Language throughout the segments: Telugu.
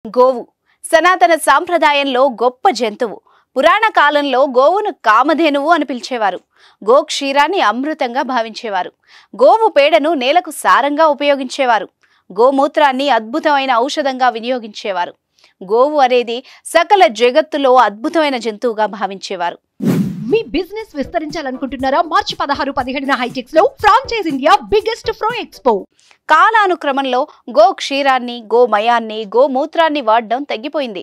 గోవు సనాతన సాంప్రదాయంలో గొప్ప జంతువు. పురాణ కాలంలో గోవును కామధేనువు అని పిలిచేవారు. గో క్షీరాన్ని అమృతంగా భావించేవారు. గోవు పేడను నేలకు సారంగా ఉపయోగించేవారు. గోమూత్రాన్ని అద్భుతమైన ఔషధంగా వినియోగించేవారు. గోవు అనేది సకల జగత్తులో అద్భుతమైన జంతువుగా భావించేవారు. మీ బిజినెస్ విస్తరించాలనుకుంటున్నారా? మార్చి 16-17 హైటెక్స్ లో franchise India biggest ఫ్రో expo. కాలానుక్రమంలో go క్షీరాన్ని, గోమయాన్ని, గోమూత్రాన్ని వాడడం తగ్గిపోయింది.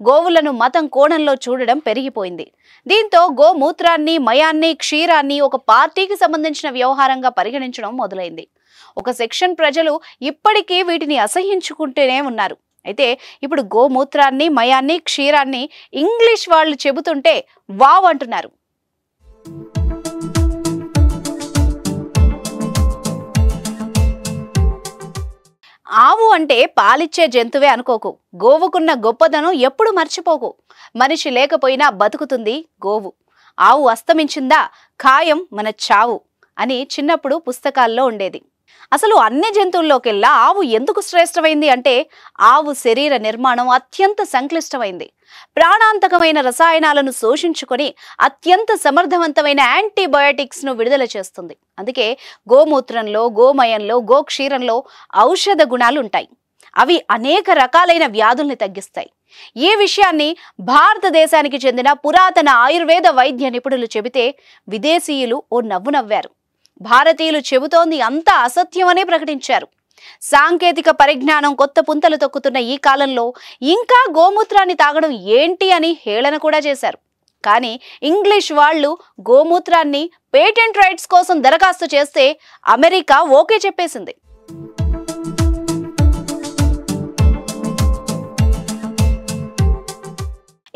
గోవులను మతం కోణంలో చూడడం పెరిగిపోయింది. దీంతో గోమూత్రాన్ని, మయాన్ని, క్షీరాన్ని ఒక పార్టీకి సంబంధించిన వ్యవహారంగా పరిగణించడం మొదలైంది. ఒక సెక్షన్ ప్రజలు ఇప్పటికీ వీటిని అసహ్యించుకుంటూనే ఉన్నారు. అయితే ఇప్పుడు గోమూత్రాన్ని, మయాన్ని, క్షీరాన్ని ఇంగ్లీష్ వాళ్ళు చెబుతుంటే వావ్ అంటున్నారు. ఆవు అంటే పాలిచ్చే జంతువే అనుకోకు. గోవుకున్న గొప్పదనం ఎప్పుడు మర్చిపోకు. మనిషి లేకపోయినా బతుకుతుంది గోవు. ఆవు అస్తమించిందా ఖాయం మన చావు అని చిన్నప్పుడు పుస్తకాల్లో ఉండేది. అసలు అన్ని జంతువుల్లోకెల్లా ఆవు ఎందుకు శ్రేష్టమైంది అంటే ఆవు శరీర నిర్మాణం అత్యంత సంక్లిష్టమైంది. ప్రాణాంతకమైన రసాయనాలను శోషించుకొని అత్యంత సమర్థవంతమైన యాంటీబయోటిక్స్ ను విడుదల చేస్తుంది. అందుకే గోమూత్రంలో, గోమయంలో, గోక్షీరంలో ఔషధ గుణాలు ఉంటాయి. అవి అనేక రకాలైన వ్యాధుల్ని తగ్గిస్తాయి. ఈ విషయాన్ని భారతదేశానికి చెందిన పురాతన ఆయుర్వేద వైద్య నిపుణులు చెబితే విదేశీయులు ఓ నవ్వు నవ్వారు. భారతీయులు చెబుతోంది అంతా అసత్యమనే ప్రకటించారు. సాంకేతిక పరిజ్ఞానం కొత్త పుంతలు తొక్కుతున్న ఈ కాలంలో ఇంకా గోమూత్రాన్ని తాగడం ఏంటి అని హేళన కూడా చేశారు. కానీ ఇంగ్లీష్ వాళ్ళు గోమూత్రాన్ని పేటెంట్ రైట్స్ కోసం దరఖాస్తు చేస్తే అమెరికా ఓకే చెప్పేసింది.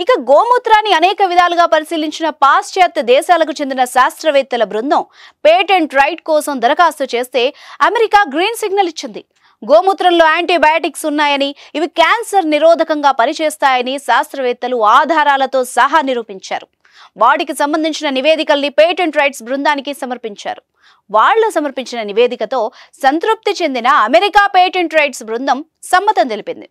ఇక గోమూత్రాన్ని అనేక విధాలుగా పరిశీలించిన పాశ్చాత్య దేశాలకు చెందిన శాస్త్రవేత్తల బృందం పేటెంట్ రైట్ కోసం దరఖాస్తు చేస్తే అమెరికా గ్రీన్ సిగ్నల్ ఇచ్చింది. గోమూత్రంలో యాంటీబయాటిక్స్ ఉన్నాయని, ఇవి క్యాన్సర్ నిరోధకంగా పనిచేస్తాయని శాస్త్రవేత్తలు ఆధారాలతో సహా నిరూపించారు. వాటికి సంబంధించిన నివేదికల్ని పేటెంట్ రైట్స్ బృందానికి సమర్పించారు. వాళ్లు సమర్పించిన నివేదికతో సంతృప్తి చెందిన అమెరికా పేటెంట్ రైట్స్ బృందం సమ్మతం తెలిపింది.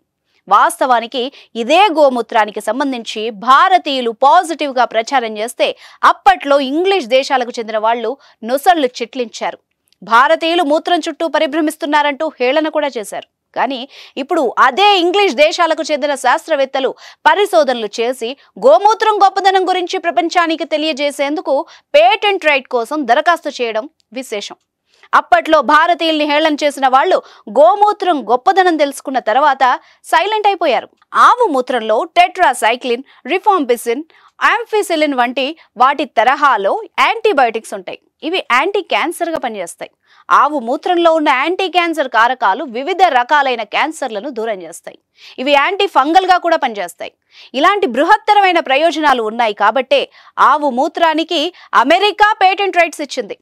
వాస్తవానికి ఇదే గోమూత్రానికి సంబంధించి భారతీయులు పాజిటివ్ గా ప్రచారం చేస్తే అప్పట్లో ఇంగ్లీష్ దేశాలకు చెందిన వాళ్ళు నొసళ్లు చిట్లించారు. భారతీయులు మూత్రం చుట్టూ పరిభ్రమిస్తున్నారంటూ హేళన కూడా చేశారు. కానీ ఇప్పుడు అదే ఇంగ్లీష్ దేశాలకు చెందిన శాస్త్రవేత్తలు పరిశోధనలు చేసి గోమూత్రం గొప్పదనం గురించి ప్రపంచానికి తెలియజేసేందుకు పేటెంట్ రైట్ కోసం దరఖాస్తు చేయడం విశేషం. అప్పట్లో భారతీయుల్ని హేళన చేసిన వాళ్ళు గోమూత్రం గొప్పదనం తెలుసుకున్న తర్వాత సైలెంట్ అయిపోయారు. ఆవు మూత్రంలో టెట్రాసైక్లిన్, రిఫాంపిసిన్, యాంఫిసిలిన్ వంటి వాటి తరహాలో యాంటీబయోటిక్స్ ఉంటాయి. ఇవి యాంటీ క్యాన్సర్ గా పనిచేస్తాయి. ఆవు మూత్రంలో ఉన్న యాంటీ క్యాన్సర్ కారకాలు వివిధ రకాలైన క్యాన్సర్లను దూరం చేస్తాయి. ఇవి యాంటీ ఫంగల్ గా కూడా పనిచేస్తాయి. ఇలాంటి బృహత్తరమైన ప్రయోజనాలు ఉన్నాయి కాబట్టే ఆవు మూత్రానికి అమెరికా పేటెంట్ రైట్స్ ఇచ్చింది.